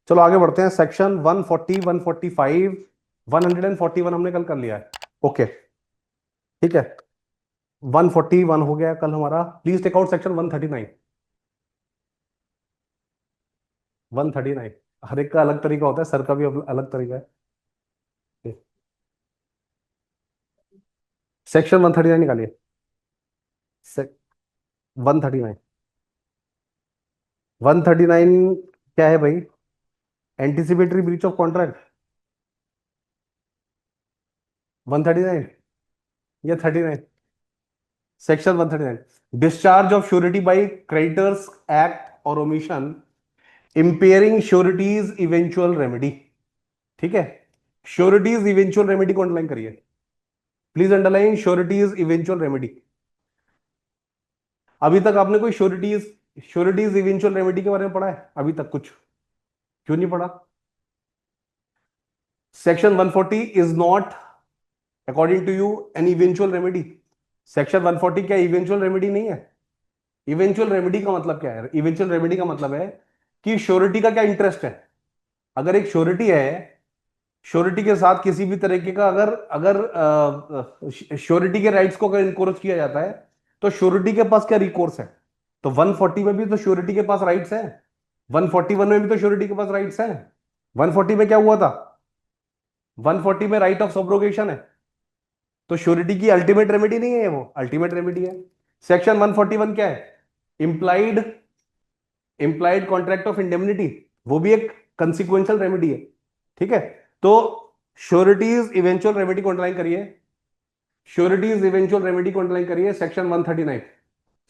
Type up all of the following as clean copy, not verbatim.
चलो आगे बढ़ते हैं। सेक्शन 140, 145, 141 हमने कल कर लिया है। ओके, ठीक है। 141 हो गया कल हमारा। Please take out section 139। 139 हर एक का अलग तरीका होता है, सर का भी अलग तरीका है। सेक्शन 139 निकालिए। 139, 139 क्या है भाई? Anticipatory breach of contract. 139 या 39? Section 139, discharge of surety by creditor's act और omission impairing surety's eventual remedy. ठीक है, श्योरिटीज इवेंचुअल रेमेडी को अंडरलाइन करिए। Please underline surety's eventual remedy. अभी तक आपने कोई श्योरिटीज इवेंचुअल रेमेडी के बारे में पढ़ा है अभी तक कुछ? क्यों नहीं पढ़ा? Section 140 is not according to you an eventual remedy. Section 140 क्या इवेंचुअल रेमेडी नहीं है? इवेंचुअल रेमेडी का मतलब क्या है? इवेंचुअल रेमेडी का मतलब है कि श्योरिटी का क्या इंटरेस्ट है। अगर एक श्योरिटी है, श्योरिटी के साथ किसी भी तरीके का अगर अगर श्योरिटी के राइट्स को अगर इनकोर्स किया जाता है तो श्योरिटी के पास क्या रिकोर्स है? तो 140 में भी तो श्योरिटी के पास राइट्स है, 141 में भी तो श्योरिटी के पास राइट्स है। 140 में क्या हुआ था? 140 में राइट ऑफ सब्रोगेशन है, तो श्योरिटी की अल्टीमेट रेमेडी नहीं है, वो अल्टीमेट रेमेडी है। सेक्शन 141 क्या है? Implied implied contract of indemnity, वो भी एक कंसिक्वेंशियल रेमेडी है। ठीक है, तो श्योरिटीज इवेंचुअल रेमेडी को अंडरलाइन करिए। श्योरिटीज इवेंचुअल रेमेडी को अंडरलाइन करिए, section 139।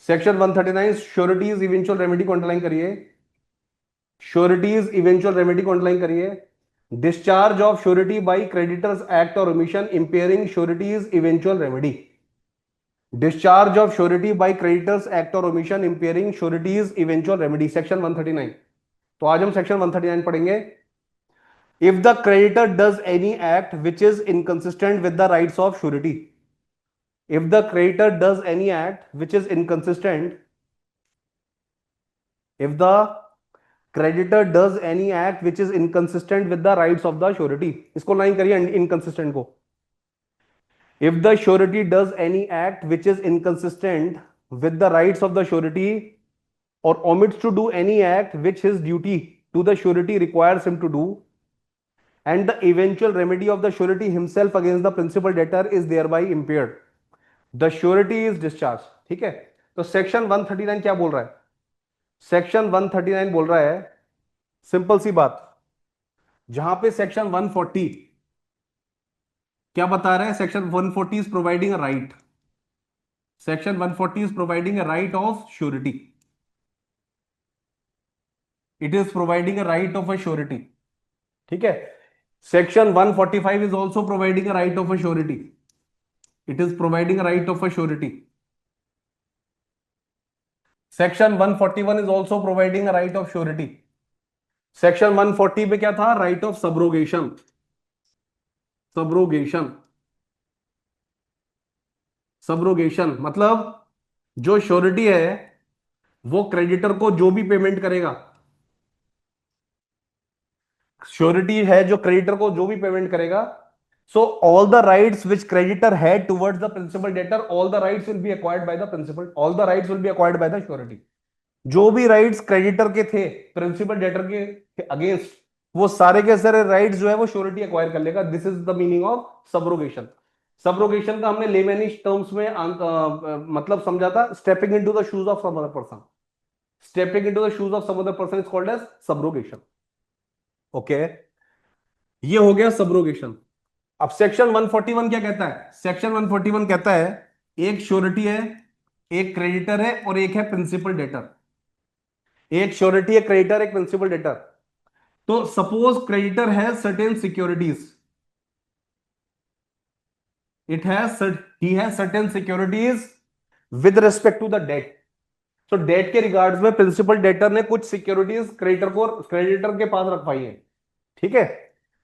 Section 139 surety's eventual remedy को अंडरलाइन करिए। श्योरिटीज इवेंचुअल रेमेडी को अंडरलाइन करिए। Discharge of surety by creditor's act और omission impairing surety's eventual remedy. Discharge of surety by creditor's act और omission impairing surety's eventual remedy, section 139। तो आज हम section 139 पढ़ेंगे। If the creditor does any act which is inconsistent with the rights of surety, if the creditor does any act which is inconsistent, if the creditor does any act which is inconsistent with the rights of the surety, इसको line करिए inconsistent को। if the surety does any act which is inconsistent with the rights of the surety or omits to do any act which his duty to the surety requires him to do, and the eventual remedy of the surety himself against the principal debtor is thereby impaired, the surety is discharge. ठीक है, तो section 139 क्या बोल रहा है? Section 139 बोल रहा है सिंपल सी बात, जहां पे सेक्शन 140 क्या बता रहा है? Section 140 is providing a right, section 140 is providing a right of surety, it is providing a right of a surety. ठीक है, section 145 is also providing a right of a surety, it is providing a right of a surety. Section 141 is also providing a right of surety. Section 140 में क्या था? Right of subrogation. Subrogation, subrogation मतलब जो surety है वो creditor को जो भी पेमेंट करेगा, श्योरिटी है जो क्रेडिटर को जो भी पेमेंट करेगा, so all the rights which creditor had towards the principal debtor, all the rights will be acquired by the principal, all the rights will be acquired by the surety. जो भी rights creditor के थे principal debtor के against, वो सारे के सारे rights जो है वो श्योरिटी एक्वायर कर लेगा। This is the meaning of subrogation. Subrogation का हमने लेमैनिश टर्म्स में मतलब समझा था, stepping into the shoes of some other person. Stepping into the shoes of some other person is called as subrogation. Okay, ये हो गया सबरोगेशन। अब सेक्शन 141 क्या कहता है? सेक्शन 141 कहता है एक श्योरिटी है, एक क्रेडिटर है और एक है प्रिंसिपल डेटर। एक श्योरिटी, एक क्रेडिटर, एक प्रिंसिपल डेटर। तो सपोज क्रेडिटर है certain securities, it has he has certain securities with respect to the debt. तो डेट के रिगार्ड्स में प्रिंसिपल डेटर ने कुछ सिक्योरिटीज क्रेडिटर के पास रखवाई है। ठीक है,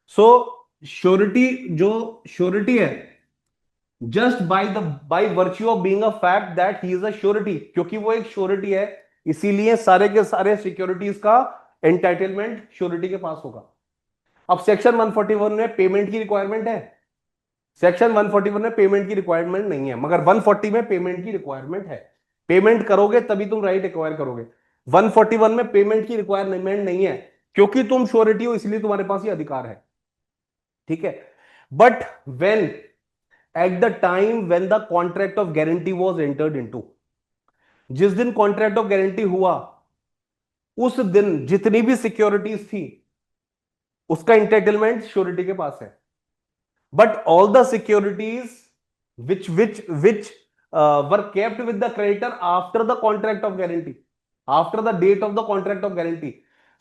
सो श्योरिटी, जो श्योरिटी है, just by virtue of being a fact that he is a surety, क्योंकि वो एक श्योरिटी है इसीलिए सारे के सारे सिक्योरिटीज का एंटाइटलमेंट श्योरिटी के पास होगा। अब सेक्शन 141 में पेमेंट की रिक्वायरमेंट है, सेक्शन 141 में पेमेंट की रिक्वायरमेंट नहीं है, मगर 140 में पेमेंट की रिक्वायरमेंट है। पेमेंट करोगे तभी तुम राइट एक्वायर करोगे। 141 में पेमेंट की रिक्वायरमेंट नहीं है, क्योंकि तुम श्योरिटी हो इसलिए तुम्हारे पास ये अधिकार है, ठीक है। But when at the time when the contract of guarantee was entered into, जिस दिन कॉन्ट्रैक्ट ऑफ गारंटी हुआ उस दिन जितनी भी सिक्योरिटीज थी उसका इंटाइटलमेंट श्योरिटी के पास है। But all the securities which were kept with the creditor after the contract of guarantee, after the date of the contract of guarantee.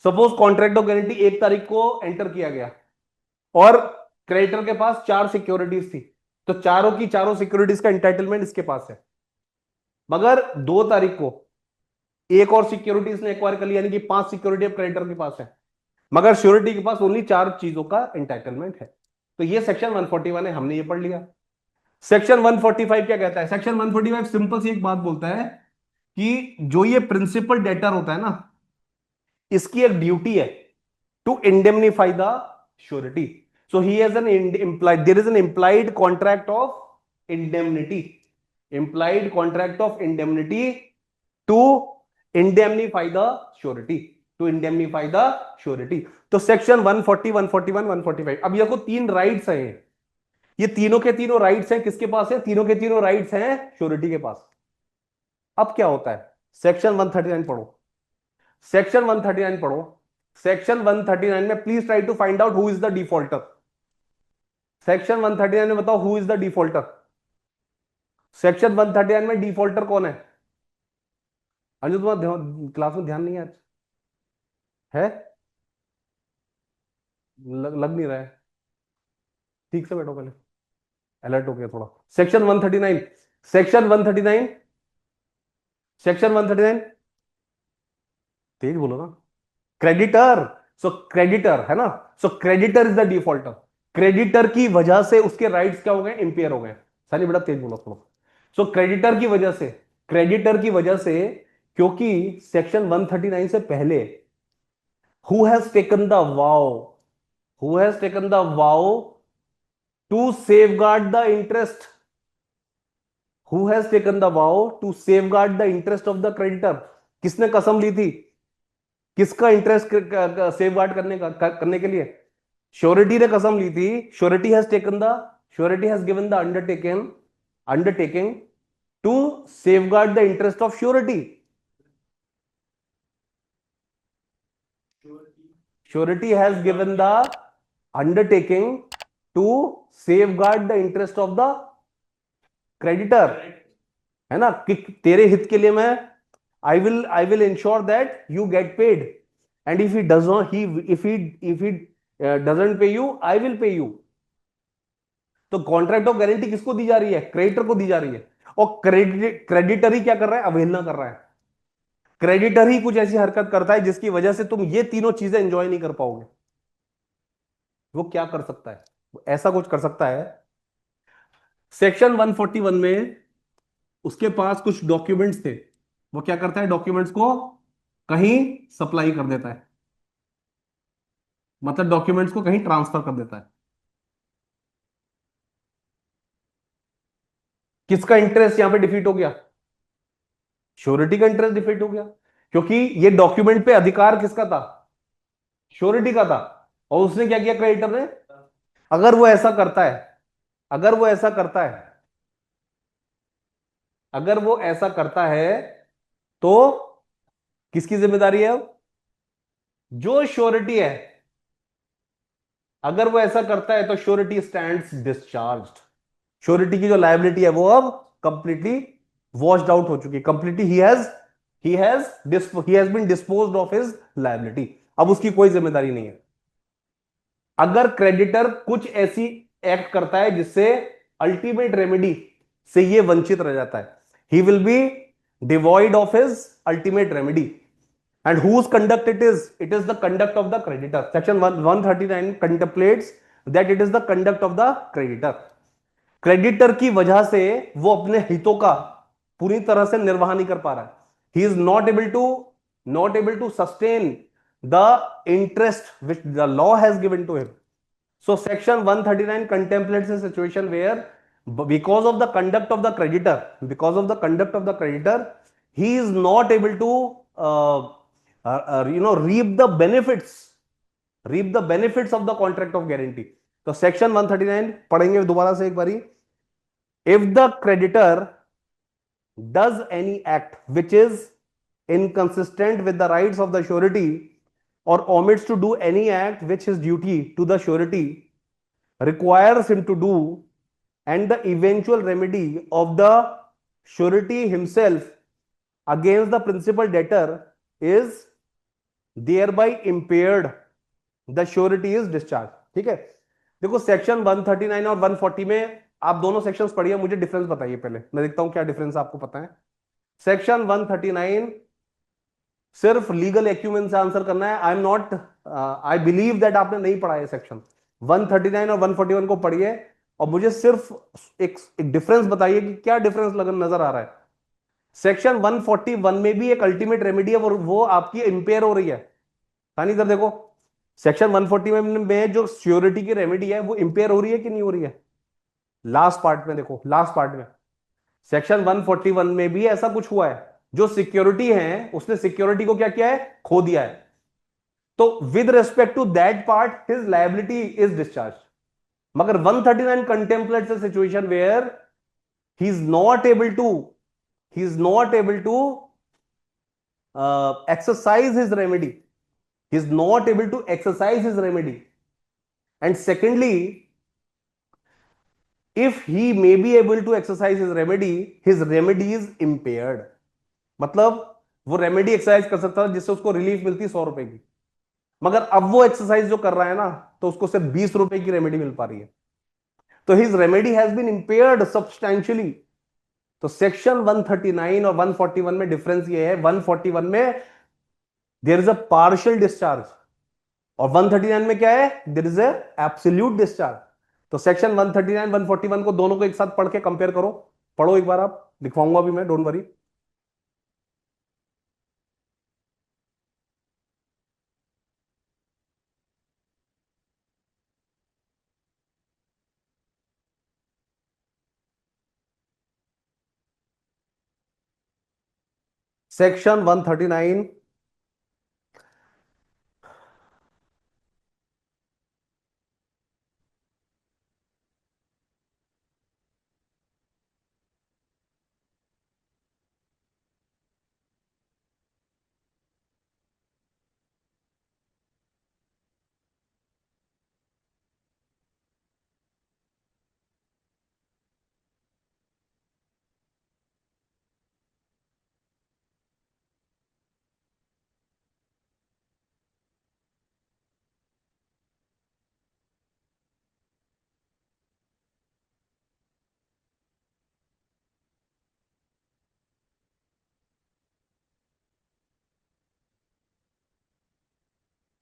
Suppose contract of guarantee 1 तारीख को एंटर किया गया और creditor के पास 4 securities थी, तो चारों की चारों सिक्योरिटीज का इंटाइटलमेंट इसके पास है। मगर 2 तारीख को एक और सिक्योरिटीज ने एक्वायर कर लिया, यानी कि 5 सिक्योरिटी अब क्रेडिटर के पास है, मगर श्योरिटी के पास ओनली 4 चीजों का इंटाइटलमेंट है। तो ये सेक्शन 141 है, हमने ये पढ़ लिया। सेक्शन 145 क्या कहता है? सेक्शन 145 सिंपल सी एक बात बोलता है कि जो ये प्रिंसिपल डेटर होता है ना, इसकी एक ड्यूटी है to indemnify the surety. So he has an implied, there is an implied contract of indemnity, implied contract of indemnity to indemnify the surety, to indemnify the surety। तो section 140, 141, 145, अब ये को 3 राइट्स हैं, ये तीनों के तीनों राइट्स हैं किसके पास है? तीनों के तीनों राइट्स हैं श्योरिटी के पास। अब क्या होता है? सेक्शन 139 पढ़ो, सेक्शन 139 पढ़ो। सेक्शन 139 में please try to find out who is the defaulter. Section 139 में बताओ who is the defaulter. Section 139 में डिफॉल्टर कौन है? अंजू तुम्हारा क्लास में ध्यान नहीं है आज? है लग नहीं रहा है, ठीक से बैठो पहले, अलर्ट हो गया थोड़ा। सेक्शन 139, सेक्शन 139, सेक्शन 139, तेज बोलो ना। क्रेडिटर, सो क्रेडिटर है ना, so creditor is the defaulter. Creditor की वजह से उसके राइट्स क्या हो गए? इंपेयर हो गए। सानी बेटा तेज बोलो थोड़ा। सो क्रेडिटर की वजह से, क्रेडिटर की वजह से, क्योंकि सेक्शन 139 से पहले who has taken the vow, who has taken the vow to safeguard the interest, who has taken the vow to safeguard the interest of the creditor. किसने कसम ली थी? किसका इंटरेस्ट सेवगार्ड करने के लिए? श्योरिटी ने कसम ली थी। Surety has taken the, surety has given the undertaking to safeguard the interest of surety. Surety has given the undertaking to safeguard the interest of the creditor, है ना, कि तेरे हित के लिए मैं I will ensure that you get paid, and if he does not, if he doesn't pay you, I will pay you। तो contract of guarantee किसको दी जा रही है? क्रेडिटर को दी जा रही है। और क्रेडिटर ही क्या कर रहा है? अवहेलना कर रहा है। क्रेडिटर ही कुछ ऐसी हरकत करता है जिसकी वजह से तुम ये तीनों चीजें एंजॉय नहीं कर पाओगे। वो क्या कर सकता है? वो ऐसा कुछ कर सकता है, सेक्शन 141 में उसके पास कुछ डॉक्यूमेंट्स थे, वो क्या करता है? डॉक्यूमेंट्स को कहीं सप्लाई कर देता है, मतलब डॉक्यूमेंट्स को कहीं ट्रांसफर कर देता है। किसका इंटरेस्ट यहां पे डिफीट हो गया? श्योरिटी का इंटरेस्ट डिफीट हो गया, क्योंकि ये डॉक्यूमेंट पे अधिकार किसका था? श्योरिटी का था। और उसने क्या किया क्रेडिटर ने? अगर वो ऐसा करता है, अगर वो ऐसा करता है, अगर वो ऐसा करता है तो किसकी जिम्मेदारी है? जो श्योरिटी है, अगर वो ऐसा करता है तो श्योरिटी स्टैंड्स डिस्चार्ज्ड। श्योरिटी की जो लायबिलिटी है वो अब कंप्लीटली वॉश्ड आउट हो चुकी है, completely he has been disposed of his liability. अब उसकी कोई जिम्मेदारी नहीं है। अगर क्रेडिटर कुछ ऐसी एक्ट करता है जिससे अल्टीमेट रेमेडी से ये वंचित रह जाता है, he will be devoid of his ultimate remedy. And whose conduct it is? It is the conduct of the creditor. Section 139 contemplates that it is the conduct of the creditor. Creditor की वजह से वो अपने हितों का पूरी तरह से निर्वाह नहीं कर पा रहा है। He is not able to sustain the interest which the law has given to him. So section 139 contemplates a situation where because of the conduct of the creditor, he is not able to reap the benefits of the contract of guarantee. तो section 139 पढ़ेंगे दोबारा से एक बारी. If the creditor does any act which is inconsistent with the rights of the surety or omits to do any act which his duty to the surety requires him to do, and the eventual remedy of the surety himself against the principal debtor is thereby impaired, the surety is discharged. ठीक है. देखो section 139 और 140 में आप दोनों sections पढ़िए, मुझे difference बताइए पहले, मैं देखता हूं क्या डिफरेंस आपको पता है. सेक्शन 139 सिर्फ लीगल एक्यूमेन से आंसर करना है. I am not, I believe that आपने नहीं पढ़ा है सेक्शन 139 और 141 को पढ़िए और मुझे सिर्फ एक डिफरेंस बताइए कि क्या डिफरेंस लगन नजर आ रहा है. सेक्शन 141 में भी एक अल्टीमेट रेमेडी है, वो आपकी इंपेयर हो रही है. तानी इधर देखो, सेक्शन 140 में जो श्योरिटी की रेमेडी है वो इंपेयर हो रही है कि नहीं हो रही है. लास्ट पार्ट में देखो, लास्ट पार्ट में सेक्शन 141 में भी ऐसा कुछ हुआ है. जो सिक्योरिटी है उसने सिक्योरिटी को क्या किया है, खो दिया है. तो with respect to that part his liability is discharge. मगर 139 contemplates a situation where he is not able to exercise his remedy. He is not able to exercise his remedy. And secondly, if he may be able to exercise his remedy is impaired. मतलब वो remedy exercise कर सकता था जिससे उसको relief मिलती 100 रुपए की, मगर अब वो एक्सरसाइज जो कर रहा है ना तो उसको सिर्फ 20 रुपए की रेमेडी मिल पा रही है. तो his remedy has been impaired substantially. तो सेक्शन 139 और 141 में डिफरेंस ये है, 141 में there is a partial discharge और 139 में क्या है, there is a absolute discharge. तो सेक्शन 139 141 को दोनों को एक साथ पढ़ के कंपेयर करो. पढ़ो एक बार, आप लिखवाऊंगा अभी मैं, डोंट वरी. सेक्शन 139,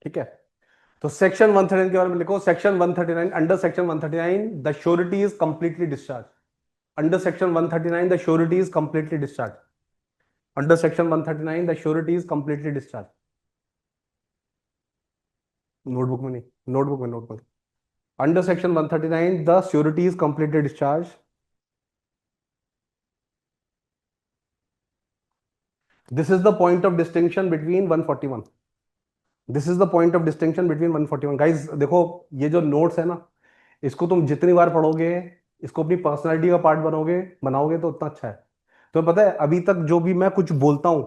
ठीक है. तो सेक्शन 139 के बारे में लिखो. Section 139, under section 139 the surety is completely discharge. Under section 139 the surety is completely discharge. Under section 139 the surety is completely discharge. Notebook में नहीं, नोटबुक में. Under section 139 the surety is completely discharge. This is the point of distinction between 141. This is the point of distinction between 141. Guys देखो, ये जो notes है ना, इसको तुम जितनी बार पढ़ोगे, इसको अपनी पर्सनालिटी का पार्ट बनाओगे तो उतना अच्छा है. तो पता है अभी तक जो भी मैं कुछ बोलता हूं,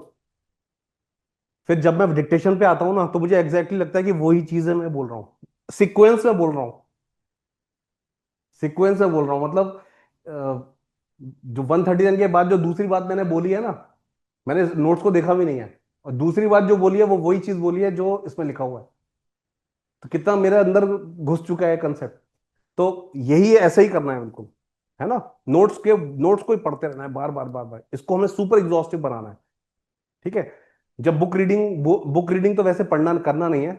फिर जब मैं डिक्टेशन पे आता हूं ना तो मुझे एग्जैक्टली लगता है कि वही चीजें मैं बोल रहा हूँ. सीक्वेंस में बोल रहा हूँ, सीक्वेंस में बोल रहा हूँ. मतलब जो 139 के बाद जो दूसरी बात मैंने बोली है ना, मैंने नोट्स को देखा भी नहीं है, और दूसरी बात जो बोली है वो वही चीज बोली है जो इसमें लिखा हुआ है. तो कितना मेरे अंदर घुस चुका है कंसेप्ट. तो यही ऐसा ही करना है बिल्कुल, है ना. नोट्स को ही पढ़ते रहना है बार बार बार बार. इसको हमें सुपर एग्जॉस्टिव बनाना है. ठीक है. जब बुक रीडिंग तो वैसे पढ़ना करना नहीं है,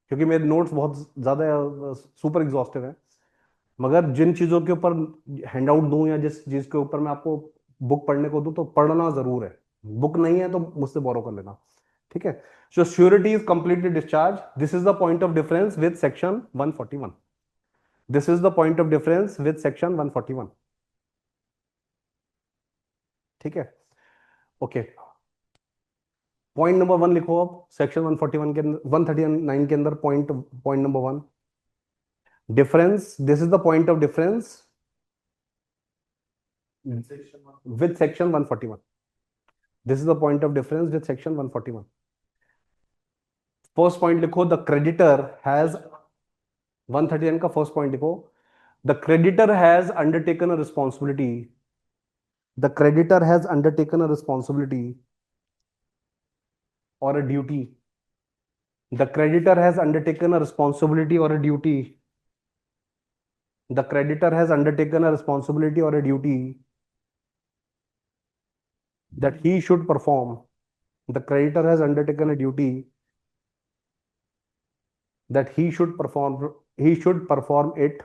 क्योंकि मेरे नोट्स बहुत ज्यादा सुपर एग्जॉस्टिव हैं. मगर जिन चीजों के ऊपर हैंड आउट दूं या जिस चीज के ऊपर मैं आपको बुक पढ़ने को दूं तो पढ़ना जरूर है. बुक नहीं है तो मुझसे बोरो कर लेना. ठीक ठीक है, so surety is completely discharged. This is the point of difference with section 141. This is the point of difference with section 141. ठीक है, ओके। पॉइंट नंबर 1 लिखो अब सेक्शन 141 के अंदर, 139 के अंदर point point number 1, difference. This is the point of difference with section 141. This is the point of difference with section 141. First point लिखो, the creditor has, 139 का फर्स्ट पॉइंट लिखो, the creditor has undertaken a responsibility, the creditor has undertaken a responsibility or a duty, the creditor has undertaken a responsibility or a duty, the creditor has undertaken a responsibility or a duty that he should perform, the creditor has undertaken a duty that he should perform it,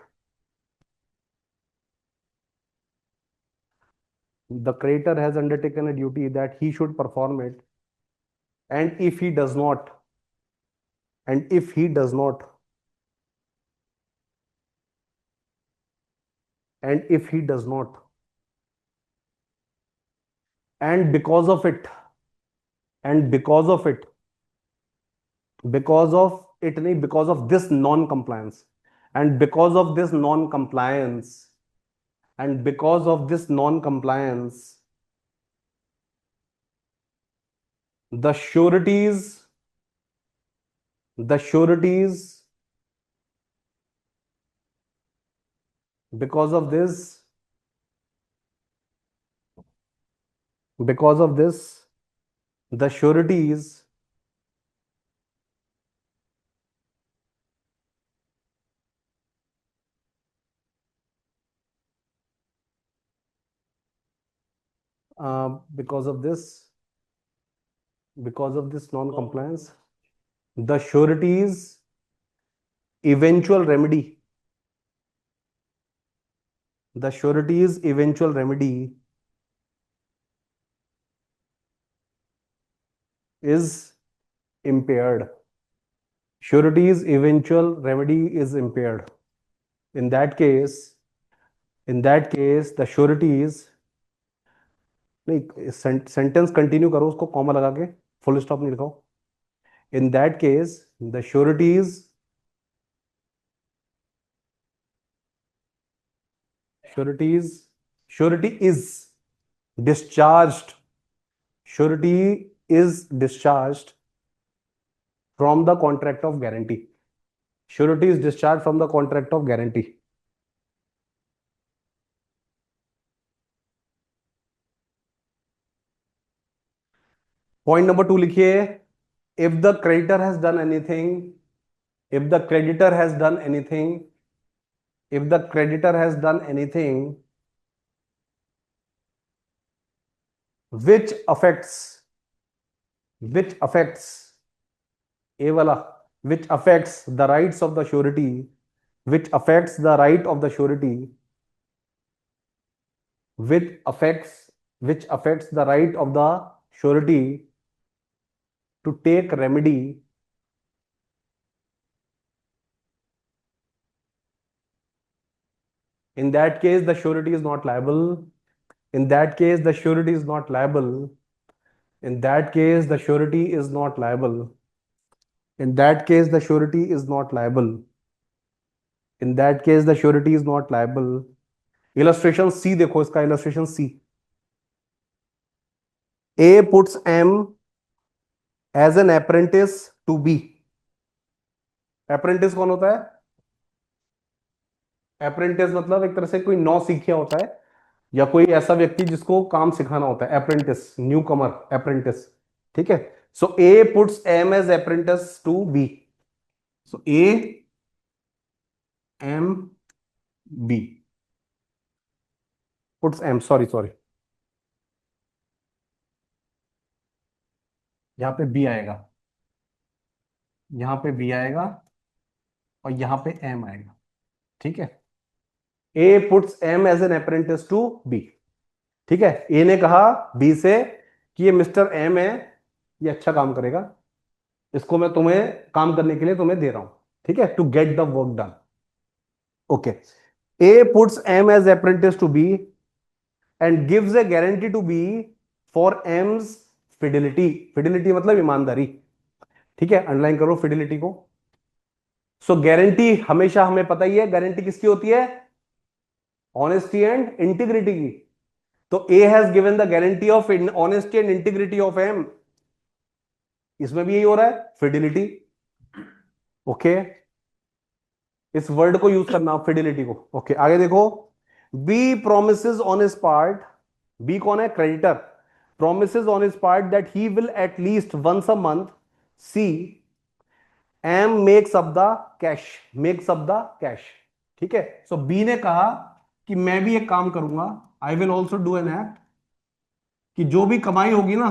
the creditor has undertaken a duty that he should perform it, and if he does not, and if he does not, and if he does not, and because of it, and because of it, because of it नहीं, because of this non compliance, and because of this non compliance, and because of this non compliance, the sureties, the sureties, because of this, because of this, the sureties because of this, because of this non compliance, the sureties eventual remedy, the sureties eventual remedy is impaired, sureties eventual remedy is impaired. In that case, the sureties, नहीं, sentence continue करो, उसको comma लगा के, full stop नहीं लिखाओ। In that case the sureties, surety is discharged, surety is discharged from the contract of guarantee, surety is discharge from the contract of guarantee. Point number 2 लिखिए, if the creditor has done anything, if the creditor has done anything, if the creditor has done anything which affects, which affects, a wala, which affects the rights of the surety, which affects the right of the surety, which affects the right of the surety to take remedy, in that case the surety is not liable, in that case the surety is not liable, in that case the surety is not liable, in that case the surety is not liable, in that case the surety is not liable। Illustration C देखो, इसका illustration C, A puts M as an apprentice to B. Apprentice कौन होता है? Apprentice मतलब एक तरह से कोई नौ सीखिया होता है, या कोई ऐसा व्यक्ति जिसको काम सिखाना होता है, अप्रेंटिस, न्यू कमर, अप्रेंटिस। ठीक है, so A puts M as apprentice to B, so A M B, puts M, sorry sorry, यहां पे बी आएगा, यहां पे बी आएगा, और यहां पे एम आएगा। ठीक है, A puts M as an apprentice to B. ठीक है, ए ने कहा बी से कि ये मिस्टर एम है, ये अच्छा काम करेगा, इसको मैं तुम्हें काम करने के लिए तुम्हें दे रहा हूं, ठीक है, to get the work done. Okay, A puts M as apprentice to B and gives a guarantee to B for M's fidelity. Fidelity मतलब ईमानदारी, ठीक है, अंडरलाइन करो फिडिलिटी को। सो गारंटी हमेशा हमें पता ही है गारंटी किसकी होती है, ऑनेस्टी एंड इंटीग्रिटी की। तो A has given the guarantee of honesty and integrity of M, इसमें भी यही हो रहा है, फिडिलिटी। ओके, इस वर्ड को यूज करना फिडिलिटी को। ओके, आगे देखो, B promises on his part, B कौन है, creditor, promises on his part that he will at least once a month see M makes up the cash, makes up the cash, ठीक है। सो B ने कहा कि मैं भी एक काम करूंगा, I will also do an act, कि जो भी कमाई होगी ना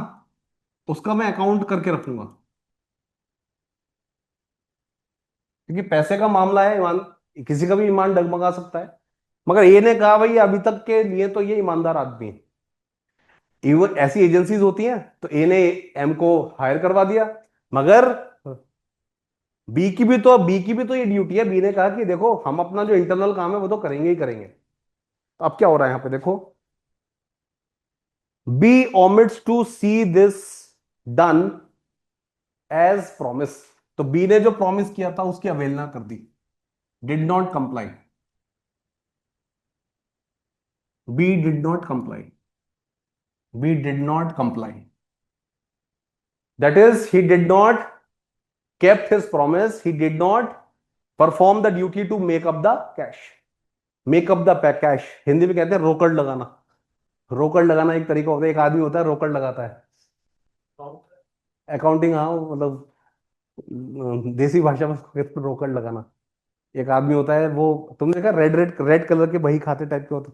उसका मैं अकाउंट करके रखूंगा, क्योंकि पैसे का मामला है, ईमान, किसी का भी ईमान डगमगा सकता है। मगर ये ने कहा भाई अभी तक के लिए तो ये ईमानदार आदमी है। इवन ऐसी एजेंसीज होती हैं, तो ए ने एम को हायर करवा दिया, मगर बी की भी तो ये ड्यूटी है। बी ने कहा कि देखो हम अपना जो इंटरनल काम है वो तो करेंगे ही करेंगे। तो अब क्या हो रहा है यहां पे देखो, B omits to see this done as promise. तो बी ने जो प्रॉमिस किया था उसकी अवहेलना कर दी, did not comply, B did not comply, B did not comply, that is he did not kept his promise, he did not perform the duty to make up the cash, make up the cash, Hindi में कहते हैं रोकड़ लगाना। रोकड़ लगाना एक तरीका होता है, एक आदमी होता है रोकड़ लगाता है, अकाउंटिंग, हाँ मतलब देसी भाषा में उसको कहते हैं रोकड़ लगाना। एक आदमी होता है वो, तुमने देखा रेड रेड रेड कलर के बही खाते टाइप के होते,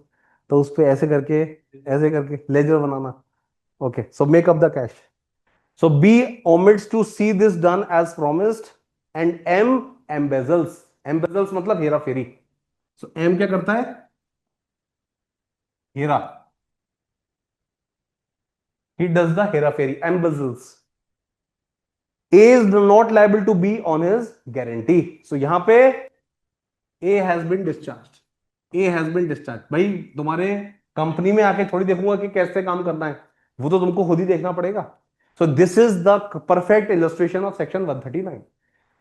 तो उस पे ऐसे करके लेजर बनाना। Okay, so make up the cash. So B omits to see this done as promised and M embezzles, embezzles मतलब हेरा फेरी। सो M क्या करता है, Hera, he does the Hera Pheri, embezzles। A is not liable to be on his guarantee। so यहां पे A has been discharged, A has been discharged। भाई तुम्हारे company में आके थोड़ी देखूंगा कि कैसे काम करना है, वो तो तुमको खुद ही देखना पड़ेगा। So this is the perfect illustration of section 139।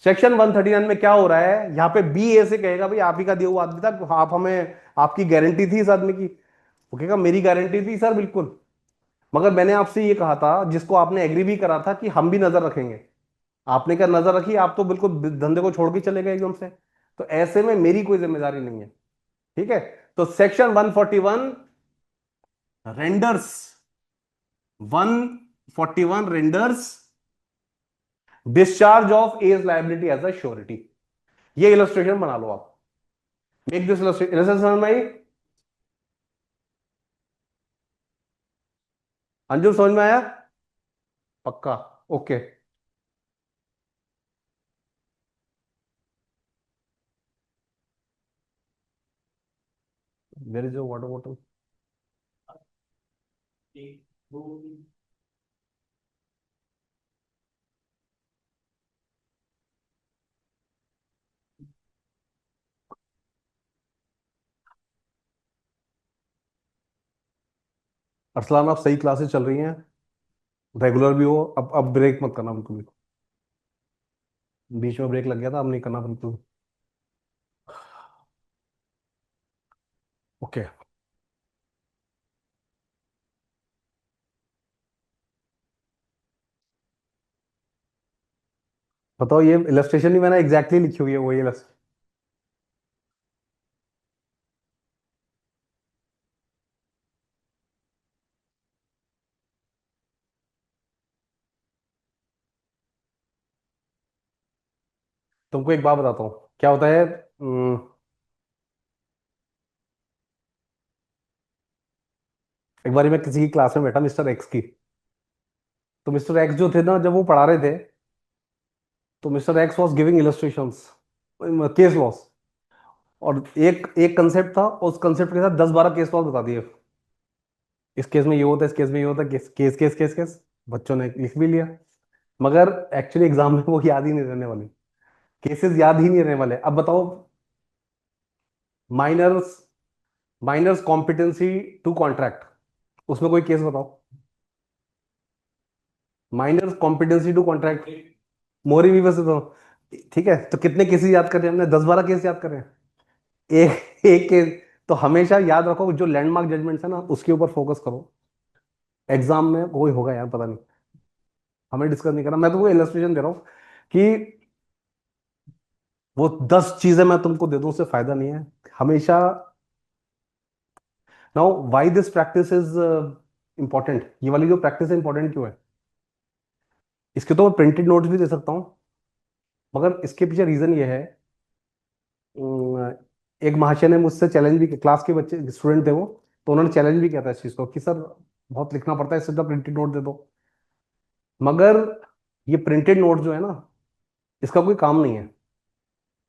Section 139 में क्या हो रहा है, यहां पे बी ए से कहेगा भाई आप ही का दिया हुआ आदमी था, आप हमें, आपकी गारंटी थी इस आदमी की। वो कहेगा मेरी गारंटी थी सर बिल्कुल, मगर मैंने आपसे ये कहा था जिसको आपने एग्री भी करा था कि हम भी नजर रखेंगे, आपने क्या नजर रखी, आप तो बिल्कुल धंधे को छोड़ के चले गए एकदम से। तो ऐसे में मेरी कोई जिम्मेदारी नहीं है, ठीक है। तो section 141 renders, 141 renders discharge of as liability as a surety. ये इलस्ट्रेशन बना लो आप, मेक दिस इलस्ट्रेशन समझ में आई, अंजुम समझ में आया, पक्का, okay. Where is your water bottle. Arsalan आप सही क्लासेस चल रही हैं, रेगुलर भी हो, अब ब्रेक मत करना बिल्कुल भी, बीच में ब्रेक लग गया था, अब नहीं करना बिल्कुल। ओके, बताओ, ये इलस्ट्रेशन ही मैंने एग्जैक्टली लिखी हुई है, वही illustration। तुमको एक बात बताता हूँ क्या होता है, एक बार मैं किसी की क्लास में बैठा, मिस्टर एक्स की। तो मिस्टर एक्स जो थे ना, जब वो पढ़ा रहे थे, तो mister x was giving illustrations, case laws, और एक एक कंसेप्ट था, उस कंसेप्ट के साथ 10-12 केस लॉस बता दिए। इस केस में ये होता है, इस केस में ये होता है, case case case case case, बच्चों ने लिख भी लिया। मगर एक्चुअली एग्जाम में वो याद ही नहीं रहने वाले, केसेस याद ही नहीं रहने वाले। अब बताओ, minors, minors competency to contract, उसमें कोई केस बताओ। Minors competency to contract, Mohori भी वैसे तो, ठीक है, तो कितने केसेस याद कर रहे हैं हमने? 10-12 केस याद कर रहे हैं। एक एक केस। तो हमेशा याद रखो, जो लैंडमार्क जजमेंट्स है ना, उसके ऊपर फोकस करो। एग्जाम में कोई होगा यार, पता नहीं, हमें डिस्कस नहीं करना। मैं तुमको इलस्ट्रेशन दे रहा हूँ कि वो 10 चीजें मैं तुमको दे दूं, उससे फायदा नहीं है हमेशा। Now why this practice is important, ये वाली जो प्रैक्टिस है इंपॉर्टेंट क्यों है? इसके तो मैं प्रिंटेड नोट्स भी दे सकता हूँ, मगर इसके पीछे रीजन ये है। अम, एक महाशय ने मुझसे चैलेंज भी, क्लास के बच्चे स्टूडेंट थे वो, तो उन्होंने चैलेंज भी किया था इस चीज को कि सर बहुत लिखना पड़ता है, इससे तो प्रिंटेड नोट दे दो। मगर ये प्रिंटेड नोट जो है ना, इसका कोई काम नहीं है।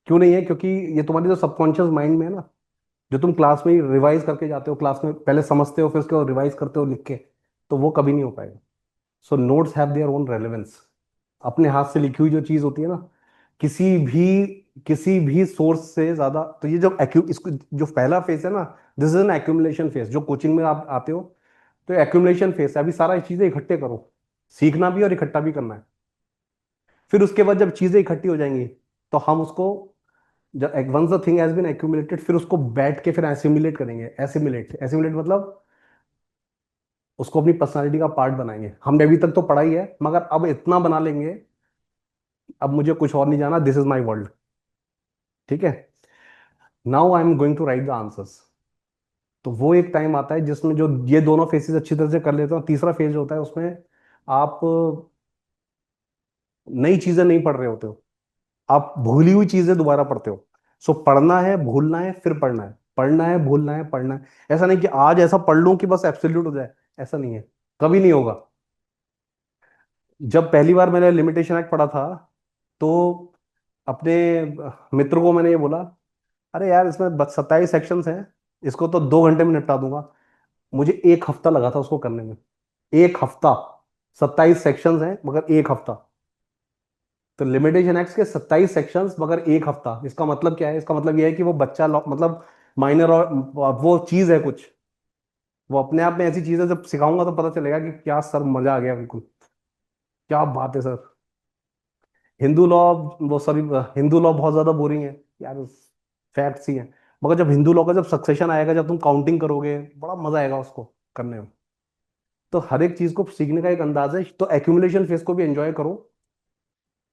क्यों नहीं है? क्योंकि ये तुम्हारी जो सबकॉन्शियस माइंड में है ना, जो तुम क्लास में रिवाइज करके जाते हो, क्लास में पहले समझते हो फिर उसके बाद रिवाइज करते हो लिख के, तो वो कभी नहीं हो पाएगा। So notes have their own relevance. अपने हाथ से लिखी हुई जो चीज होती है ना, किसी भी सोर्स से ज्यादा, तो ये जो इसको जो पहला फेज है ना, this is an accumulation phase. जो कोचिंग में आप आते हो, तो एक्यूमुलेशन फेज है, अभी सारा चीजें इकट्ठे करो, सीखना भी और इकट्ठा भी करना है। फिर उसके बाद जब चीजें इकट्ठी हो जाएंगी, तो हम उसको, जब once the thing has been accumulated, फिर उसको बैठ के फिर एसिमुलेट करेंगे। एसिमुलेट, एसिमुलेट मतलब उसको अपनी पर्सनालिटी का पार्ट बनाएंगे। हमने अभी तक तो पढ़ा ही है, मगर अब इतना बना लेंगे, अब मुझे कुछ और नहीं जाना, दिस इज माई वर्ल्ड। ठीक है, now I am going to write the answers. तो वो एक टाइम आता है जिसमें जो ये दोनों फेसेस अच्छी तरह से कर लेते हो, तीसरा फेज होता है, उसमें आप नई चीजें नहीं पढ़ रहे होते हो, आप भूली हुई चीजें दोबारा पढ़ते हो। सो पढ़ना है, भूलना है, फिर पढ़ना है, पढ़ना है, भूलना है, पढ़ना है। ऐसा नहीं कि आज ऐसा पढ़ लूं कि बस एब्सोल्यूट हो जाए, ऐसा नहीं है, कभी नहीं होगा। जब पहली बार मैंने लिमिटेशन एक्ट पढ़ा था, तो अपने मित्र को मैंने ये बोला, अरे यार इसमें 27 सेक्शंस हैं, इसको तो 2 घंटे में निपटा दूंगा। मुझे 1 हफ्ता लगा था उसको करने में, 1 हफ्ता। 27 सेक्शंस हैं मगर 1 हफ्ता। तो लिमिटेशन एक्ट के 27 सेक्शंस मगर 1 हफ्ता, इसका मतलब क्या है? इसका मतलब यह है कि वो बच्चा मतलब माइनर, और वो चीज है कुछ, वो अपने आप में ऐसी चीज है, जब सिखाऊंगा तो पता चलेगा कि क्या सर, मजा आ गया बिल्कुल, क्या बात है सर। हिंदू लॉ, वो सॉरी, हिंदू लॉ बहुत ज्यादा बोरिंग है यार, फैक्ट्स ही है। मगर जब हिंदू लॉ का जब सक्सेशन आएगा, जब तुम काउंटिंग करोगे, बड़ा मजा आएगा उसको करने में। तो हर एक चीज को सीखने का एक अंदाज है, तो एक्यूमुलेशन फेज को भी एंजॉय करो।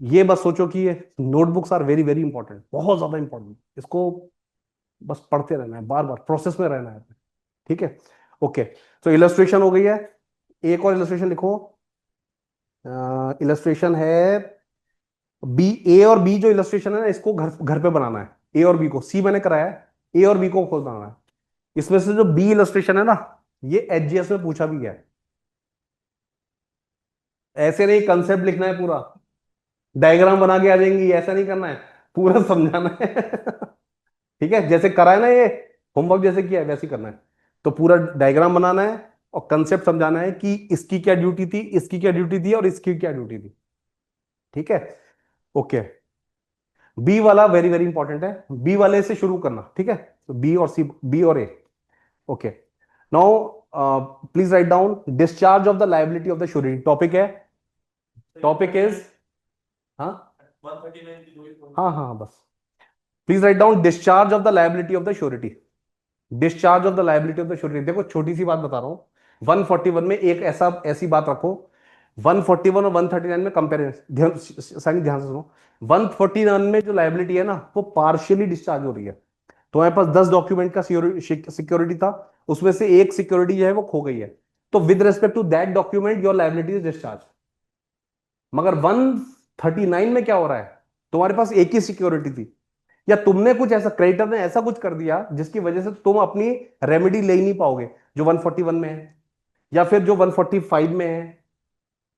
ये बस सोचो कि ये notebooks are very very important, बहुत ज्यादा इंपॉर्टेंट। इसको बस पढ़ते रहना है, बार बार प्रोसेस में रहना है। ठीक है, ओके। तो इलस्ट्रेशन हो गई है, एक और इलस्ट्रेशन लिखो। इलस्ट्रेशन है बी, ए और बी जो इलस्ट्रेशन है ना, इसको घर घर पे बनाना है। ए और बी को, सी मैंने कराया है, ए और बी को खुद बनाना है। इसमें से जो बी इलस्ट्रेशन है ना, ये एचजीएस में पूछा भी गया है। ऐसे नहीं कंसेप्ट लिखना है पूरा, डायग्राम बना के आ जाएंगी, ऐसा नहीं करना है, पूरा समझाना है। ठीक है, जैसे करा है ना ये, होमवर्क जैसे किया है वैसे ही करना है। तो पूरा डायग्राम बनाना है और कंसेप्ट समझाना है कि इसकी क्या ड्यूटी थी, इसकी क्या ड्यूटी थी, और इसकी क्या ड्यूटी थी। ठीक है, ओके। बी वाला वेरी वेरी इंपॉर्टेंट है, बी वाले से शुरू करना। ठीक है, तो बी और सी, बी और A, okay. Now please write down discharge of the liability of the surety. Topic है, टॉपिक इज, हाँ, हाँ हाँ बस, please write down discharge of the liability of the surety. Discharge of the liability of the surety, देखो छोटी सी बात बता रहा हूं। 141 में एक ऐसी बात रखो, 141 और 139 में कंपेरिजन, ध्यान सानी ध्यान से सुनो। 149 में जो लाइबिलिटी है ना, वो पार्शियली डिस्चार्ज हो रही है। तो हमारे पास 10 डॉक्यूमेंट का सिक्योरिटी था, उसमें से एक सिक्योरिटी जो है वो खो गई है। तो with respect to that document your liability is discharge. मगर 139 में क्या हो रहा है? तुम्हारे पास एक ही सिक्योरिटी थी, या तुमने कुछ ऐसा, क्रेडिटर ने ऐसा कुछ कर दिया जिसकी वजह से तुम अपनी रेमेडी ले ही नहीं पाओगे, जो 141 में है, या फिर जो 145 में है,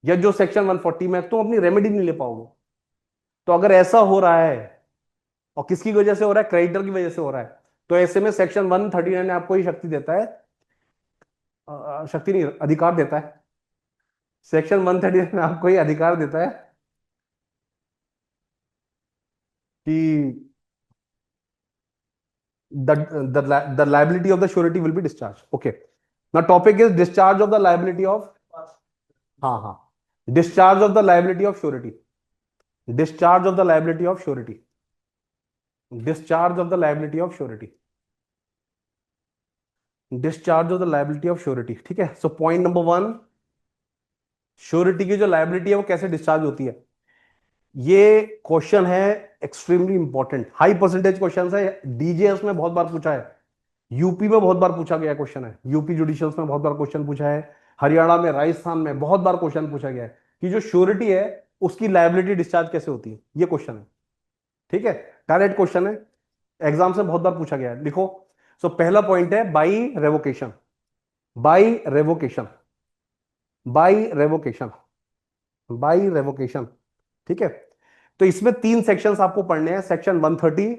या जो सेक्शन 140 में है, तुम अपनी रेमेडी नहीं ले पाओगे। तो अगर ऐसा हो रहा है, और किसकी वजह से हो रहा है? क्रेडिटर की वजह से हो रहा है, तो ऐसे में सेक्शन 139 आपको ही शक्ति देता है, शक्ति नहीं, अधिकार देता है। सेक्शन 139 आपको ही अधिकार देता है कि the liability of the surety will be discharged. Okay, now topic is discharge of the liability of, हाँ हाँ, discharge of the liability of surety, discharge of the liability of surety, discharge of the liability of surety, discharge of the liability of surety. ठीक है, so point number 1, surety की जो liability है वो कैसे discharge होती है, ये क्वेश्चन है extremely important, high percentage question है, डीजेएस में बहुत बार पूछा है, यूपी में बहुत बार पूछा गया क्वेश्चन है, यूपी जुडिशियल्स में बहुत बार क्वेश्चन पूछा है, हरियाणा में, राजस्थान में बहुत बार क्वेश्चन पूछा गया है कि जो श्योरिटी है उसकी लायबिलिटी डिस्चार्ज कैसे होती है, ये क्वेश्चन है। ठीक है, डायरेक्ट क्वेश्चन है, एग्जाम से बहुत बार पूछा गया है, लिखो। सो पहला पॉइंट है by revocation, by revocation, by revocation, by revocation. ठीक है, तो इसमें 3 सेक्शंस आपको पढ़ने हैं, section 130,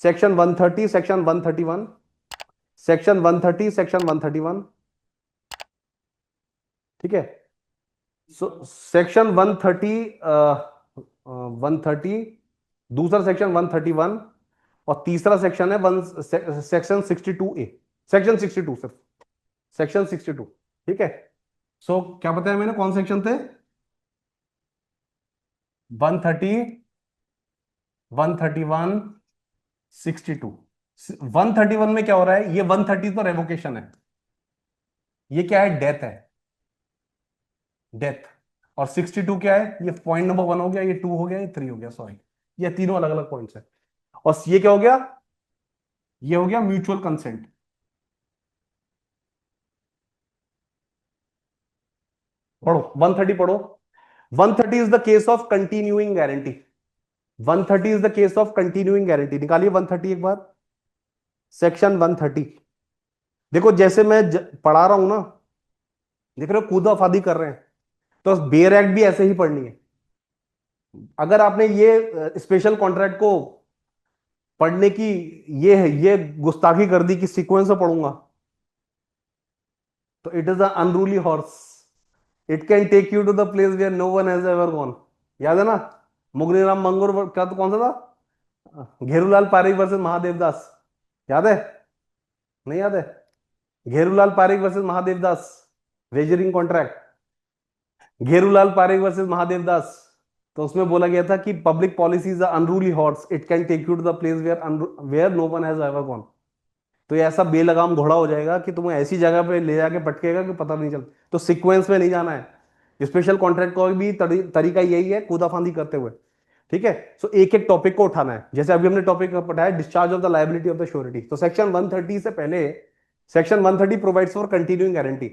section 130, section 131, section 130, section 131। ठीक है, सो सेक्शन 130, 130, दूसरा सेक्शन 131, और तीसरा सेक्शन है वन सेक्शन 62A, सेक्शन 62 सिर्फ, सेक्शन 62। ठीक है, सो क्या बताया मैंने, कौन सेक्शन थे, 130, 131, 62। 131 में क्या हो रहा है, ये 130 तो रेवोकेशन है, ये क्या है, डेथ है, डेथ। और 62 क्या है, ये पॉइंट नंबर 1 हो गया, ये 2 हो गया, ये 3 हो गया, सॉरी, ये तीनों अलग अलग पॉइंट्स है। और ये क्या हो गया, ये हो गया म्यूचुअल कंसेंट। पढ़ो 130, पढ़ो। 130 is the case of continuing guarantee, 130 is the case of continuing guarantee, निकालिए 130 एक बार, सेक्शन 130। देखो जैसे मैं पढ़ा रहा हूं ना, देख रहे हो कूदा फादी कर रहे हैं, तो बेयर एक्ट भी ऐसे ही पढ़नी है। अगर आपने ये स्पेशल कॉन्ट्रैक्ट को पढ़ने की ये गुस्ताखी कर दी कि सीक्वेंस में पढ़ूंगा, तो it is a unruly horse, it can take you to the place where no one has ever gone. याद है ना, मुगनीराम मंगूर का तो कौन सा था, घेरूलाल पारिक वर्सेस महादेव दास, याद है, नहीं याद है, Gherulal Parikh versus Mahadev Das, wagering contract, Gherulal Parikh versus Mahadev Das. तो उसमें बोला गया था कि public policy is unruly horse, it can take you to the place where where no one has ever gone. तो ये ऐसा बेलगाम घोड़ा हो जाएगा कि तुम्हें ऐसी जगह पे ले जाके पटकेगा कि पता नहीं चल, तो सीक्वेंस में नहीं जाना है। स्पेशल कॉन्ट्रैक्ट का भी तरीका यही है, कूदाफांदी करते हुए। ठीक है, सो एक एक टॉपिक को उठाना है, जैसे अभी हमने टॉपिक पढ़ाया discharge of the liability of the surety. तो सेक्शन 130 से पहले, section 130 provides for continuing guarantee,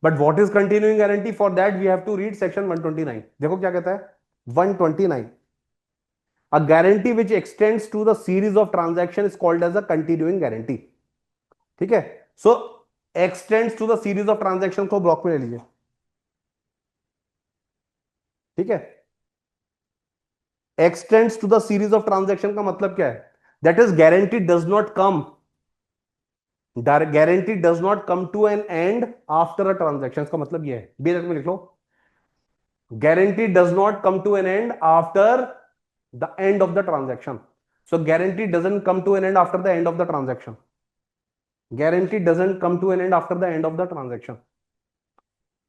but what is continuing guarantee, for that we have to read section 129। देखो क्या कहता है 129, a guarantee which extends to the series of transaction is called as a continuing guarantee। ठीक है, so extends to the series of transaction को block में ले लीजिए। ठीक है, extends to the series of transaction का मतलब क्या है, that is guarantee does not come, guarantee does not come to an end after a transaction, का मतलब यह है, बेरक में लिख लो, guarantee does not come to an end after the end of the transaction. So guarantee doesn't come to an end after the end of the transaction, guarantee doesn't come to an end after the end of the transaction.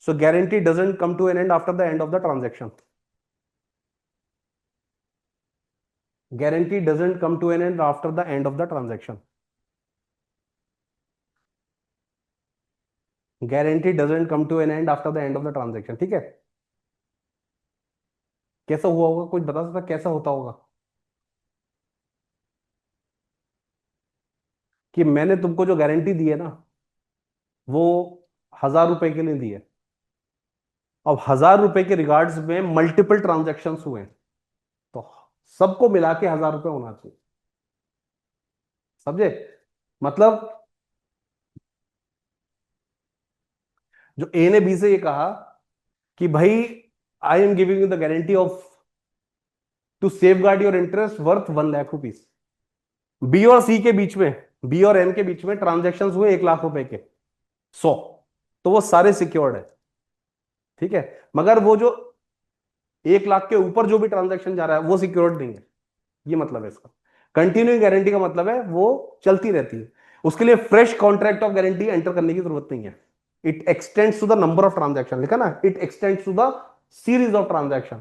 So guarantee doesn't come to an end after the end of the transaction. Guarantee doesn't come to an end after the end of the transaction. Guarantee doesn't come to an end after the end of the transaction। ठीक है, कैसा हुआ होगा, कुछ बता सकता कैसा होता होगा, कि मैंने तुमको जो गारंटी दी है ना, वो 1000 रुपए के लिए दी है, अब 1000 रुपए के रिगार्ड्स में मल्टीपल ट्रांजेक्शन हुए हैं, तो सबको मिला के 1000 रुपए होना चाहिए, समझे, मतलब जो ए ने बी से ये कहा कि भाई I am giving you the guarantee of to safeguard your interest worth 1 lakh rupees, B और सी के बीच में, बी और एम के बीच में ट्रांजेक्शन हुए 1 लाख रुपए के 100, तो वो सारे सिक्योर्ड है। ठीक है, मगर वो जो 1 लाख के ऊपर जो भी ट्रांजेक्शन जा रहा है वो सिक्योर्ड नहीं है, ये मतलब है इसका। कंटिन्यूइंग गारंटी का मतलब है वो चलती रहती है, उसके लिए fresh contract of guarantee enter करने की जरूरत नहीं है। It extends to the number of transaction, लिखा ना, it extends to the series of transaction.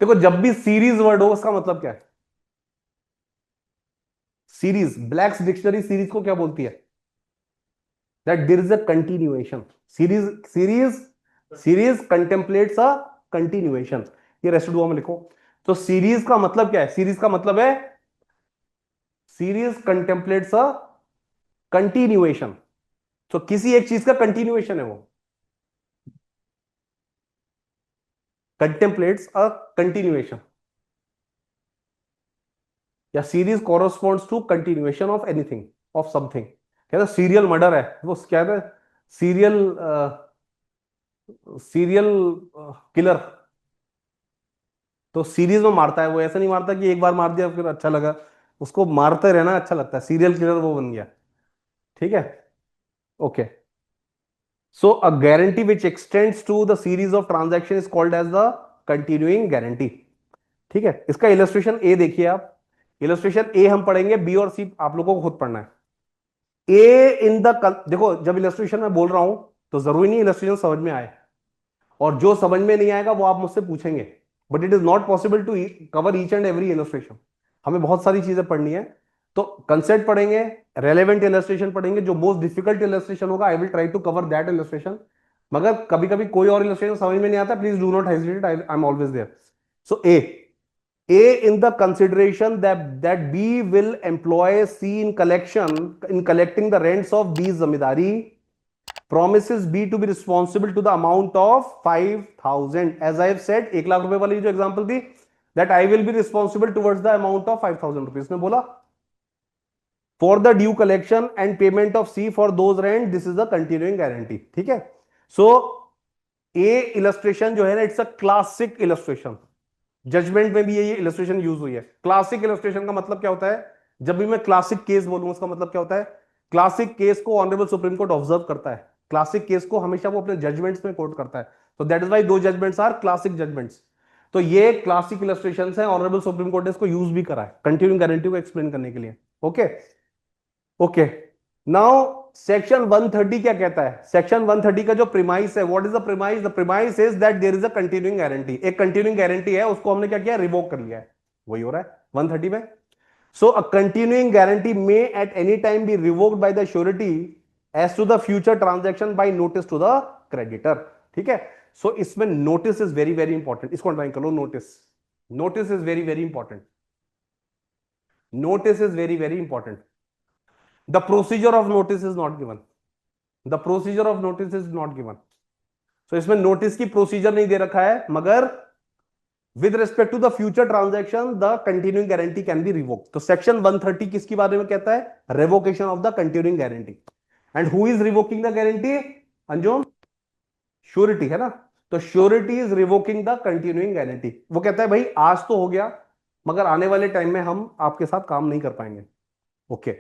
देखो जब भी सीरीज वर्ड हो उसका मतलब क्या है? सीरीज, ब्लैक्स डिक्शनरी सीरीज को क्या बोलती है? That there is a continuation. Series, series, series contemplates a continuation. ये रेसिडुआ में लिखो। तो सीरीज का मतलब क्या है? सीरीज का मतलब है सीरीज कंटेम्पलेट्स अ कंटिन्यूएशन। तो किसी एक चीज का कंटिन्यूएशन है वो, कंटेम्पलेट्स अ कंटिन्यूएशन। या series corresponds to continuation of anything, of something. कहते सीरियल मर्डर है वो, क्या है? Serial, serial killer. तो सीरीज में मारता है वो, ऐसा नहीं मारता कि एक बार मार दिया फिर अच्छा लगा, उसको मारते रहना अच्छा लगता है, सीरियल किलर वो बन गया। ठीक है, okay. So a guarantee which extends to the series of transaction is called as the continuing guarantee. ठीक है, इसका इलस्ट्रेशन ए देखिए आप। इलस्ट्रेशन ए हम पढ़ेंगे, बी और सी आप लोगों को खुद पढ़ना है। ए इन द, देखो जब इलस्ट्रेशन में बोल रहा हूं तो जरूरी नहीं इलस्ट्रेशन समझ में आए, और जो समझ में नहीं आएगा वो आप मुझसे पूछेंगे, but it is not possible to cover each and every illustration. हमें बहुत सारी चीजें पढ़नी है। तो कंसेप्ट पढ़ेंगे, रेलेवेंट इलस्ट्रेशन पढ़ेंगे, जो मोस्ट डिफिकल्ट इलस्ट्रेशन होगा I will try to cover that illustration. मगर कभी कभी कोई और इलस्ट्रेशन समझ में नहीं आता, please do not hesitate, I am always there. So a in the consideration that B will employ C in collecting the rents of B's zamindari, promises B to be responsible to the amount of 5,000। as I have said, 1 lakh रुपए वाली जो example थी, that I will be responsible towards the amount of 5,000 rupees ने बोला, for the due collection and payment of C for those rent, this is the continuing guarantee। ठीक है, so ए illustration जो है ना, it's a classic illustration. Judgment में भी ये इलस्ट्रेशन यूज हुई है। क्लासिक इलस्ट्रेशन का मतलब क्या होता है? जब भी मैं क्लासिक केस बोलूंगा उसका मतलब क्या होता है? क्लासिक केस को ऑनरेबल सुप्रीम कोर्ट ऑब्जर्व करता है, क्लासिक केस को हमेशा वो अपने जजमेंट्स में कोट करता है। तो दैट इज वाई दो जजमेंट्स आर क्लासिक जजमेंट्स। तो ये क्लासिक इलस्ट्रेशन है, ऑनरेबल सुप्रीम कोर्ट ने इसको यूज भी करा है कंटिन्यूइंग गारंटी को एक्सप्लेन करने के लिए। Okay, okay. नाउ सेक्शन 130 क्या कहता है? सेक्शन 130 का जो प्रीमाइस है, what is the premise? The premise is that there is a continuing guarantee. एक कंटिन्यूइंग गारंटी है, उसको हमने क्या किया? रिवोक कर लिया है। वही हो रहा है 130 में। So a continuing guarantee may at any time be revoked by the surety as to the future transaction by notice to the creditor. ठीक है, सो इसमें notice is very very important, इसको अंडरलाइन कर लो। Notice, notice is very very important, notice is very very important. The procedure of notice is not given, the procedure of notice is not given. So इसमें notice की procedure नहीं दे रखा है, मगर with respect to the future transaction the continuing guarantee can be revoke. तो section 130 किसके बारे में कहता है? Revocation of the continuing guarantee. And who is revoking the guarantee? Anjum, surety है ना। तो surety is revoking the continuing guarantee. वो कहता है भाई आज तो हो गया, मगर आने वाले टाइम में हम आपके साथ काम नहीं कर पाएंगे। ओके,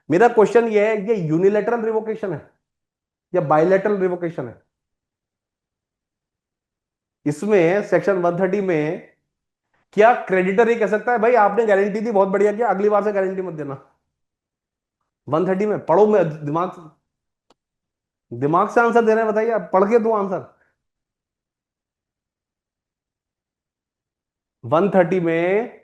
मेरा क्वेश्चन ये है, ये यूनिलेटरल रिवोकेशन है या बायलेटरल रिवोकेशन है? इसमें सेक्शन 130 में क्या क्रेडिटर ये कह सकता है भाई आपने गारंटी दी बहुत बढ़िया किया, अगली बार से गारंटी मत देना? 130 में पढ़ो, मैं दिमाग, दिमाग से आंसर दे रहे हैं, बताइए आप, पढ़ के दो आंसर। 130 में,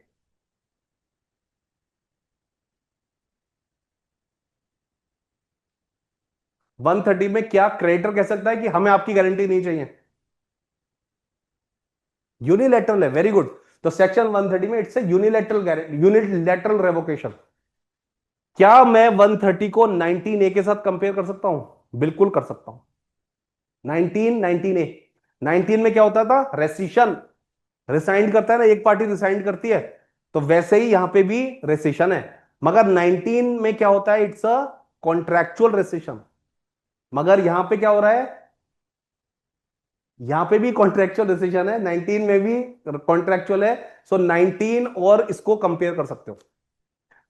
130 में क्या क्रेडिटर कह सकता है कि हमें आपकी गारंटी नहीं चाहिए? यूनिलेटरल है, वेरी गुड। तो सेक्शन 130 में it's a unilateral guarantee, unilateral revocation. क्या मैं 130 को 19A के साथ कंपेयर कर सकता हूं? बिल्कुल कर सकता हूं। 19 ए, 19 में क्या होता था? रेसिशन, रिसाइंड करता है ना, एक पार्टी रिसाइंड करती है, तो वैसे ही यहां पे भी रेसिशन है। मगर 19 में क्या होता है? It's a contractual rescission. मगर यहां पे क्या हो रहा है? यहां पे भी कॉन्ट्रैक्चुअल रेसिशन है, 19 में भी कॉन्ट्रैक्चुअल है। सो 19 और इसको कंपेयर कर सकते हो,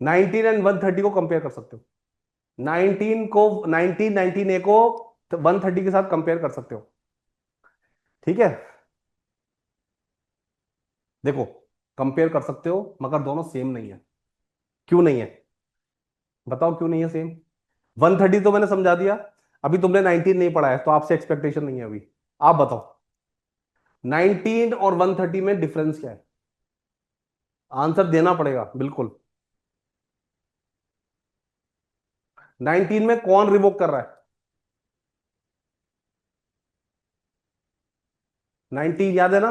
19 एंड 130 को कंपेयर कर सकते हो। 19 को, 19 ए को 130 के साथ कंपेयर कर सकते हो। ठीक है, देखो कंपेयर कर सकते हो, मगर दोनों सेम नहीं है। क्यों नहीं है? बताओ क्यों नहीं है सेम? 130 तो मैंने समझा दिया, अभी तुमने 19 नहीं पढ़ा है, तो आपसे एक्सपेक्टेशन नहीं है अभी। आप बताओ 19 और 130 में डिफरेंस क्या है? आंसर देना पड़ेगा बिल्कुल। 19 में कौन रिवोक कर रहा है? 19 याद है ना?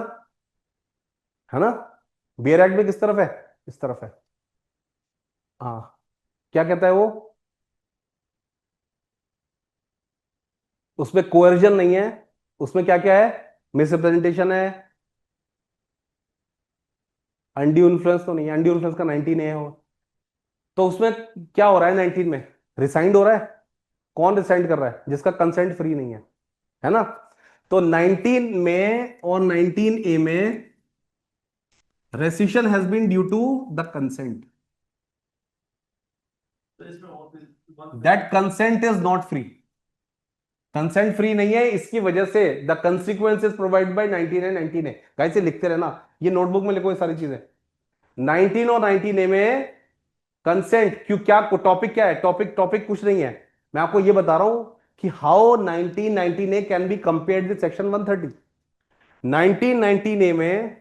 है ना? बियर एक्ट में किस तरफ है? इस तरफ है। हाँ, क्या कहता है वो? उसमें कोएर्जन नहीं है। उसमें क्या क्या है? मिसरिप्रेजेंटेशन है। अनड्यू इन्फ्लुएंस तो नहीं है, अनड्यू इन्फ्लुएंस का 19 है वो। तो उसमें क्या हो रहा है 19 में? रिसाइंड हो रहा है। कौन रिसाइंड कर रहा है? जिसका कंसेंट फ्री नहीं है ना? तो 19 में और 19 ए में rescission has been due to the consent. That consent is not free. Consent free नहीं है, इसकी वजह से the consequences provide by 19 and 19 A. कैसे लिखते रहना, ये नोटबुक में लिखो ये सारी चीजें। 19 और 19 ए में कंसेंट क्यों, क्या टॉपिक क्या है? टॉपिक टॉपिक कुछ नहीं है, मैं आपको ये बता रहा हूं कि how 1919 A can be compared with section 130। 1919 ए में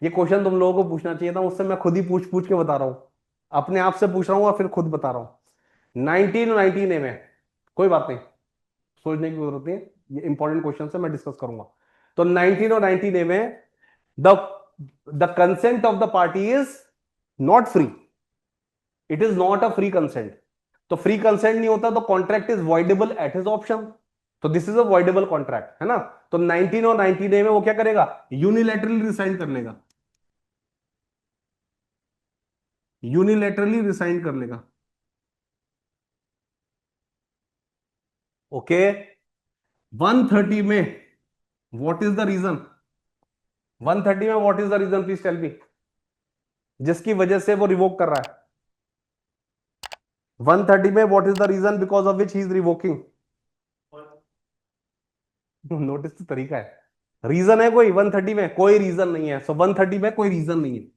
ये क्वेश्चन तुम लोगों को पूछना चाहिए था मुझसे, मैं खुद ही पूछ पूछ के बता रहा हूं, अपने आप से पूछ रहा हूं और फिर खुद बता रहा हूं। 19 और 19 ए में कोई बात नहीं, सोचने की जरूरत नहीं है, ये इंपॉर्टेंट क्वेश्चन है, मैं डिस्कस करूंगा। तो 19 और 19 ए में the the consent of the party is not free, it is not a free consent. तो फ्री कंसेंट नहीं होता तो contract is voidable at his option. तो this is a voidable contract, है ना? तो 19 और 19 ए में वो क्या करेगा? यूनिलैटरली रिसाइन कर लेगा, यूनिलैटरली रिसाइन कर लेगा। ओके। 130 में व्हाट इज द रीजन? 130 में what is the reason, please tell me, जिसकी वजह से वो रिवोक कर रहा है? 130 में what is the reason because of which he is revoking? Notice तो तरीका है, रीजन है कोई? 130 में कोई रीजन नहीं है, सो 130 में कोई रीजन नहीं है।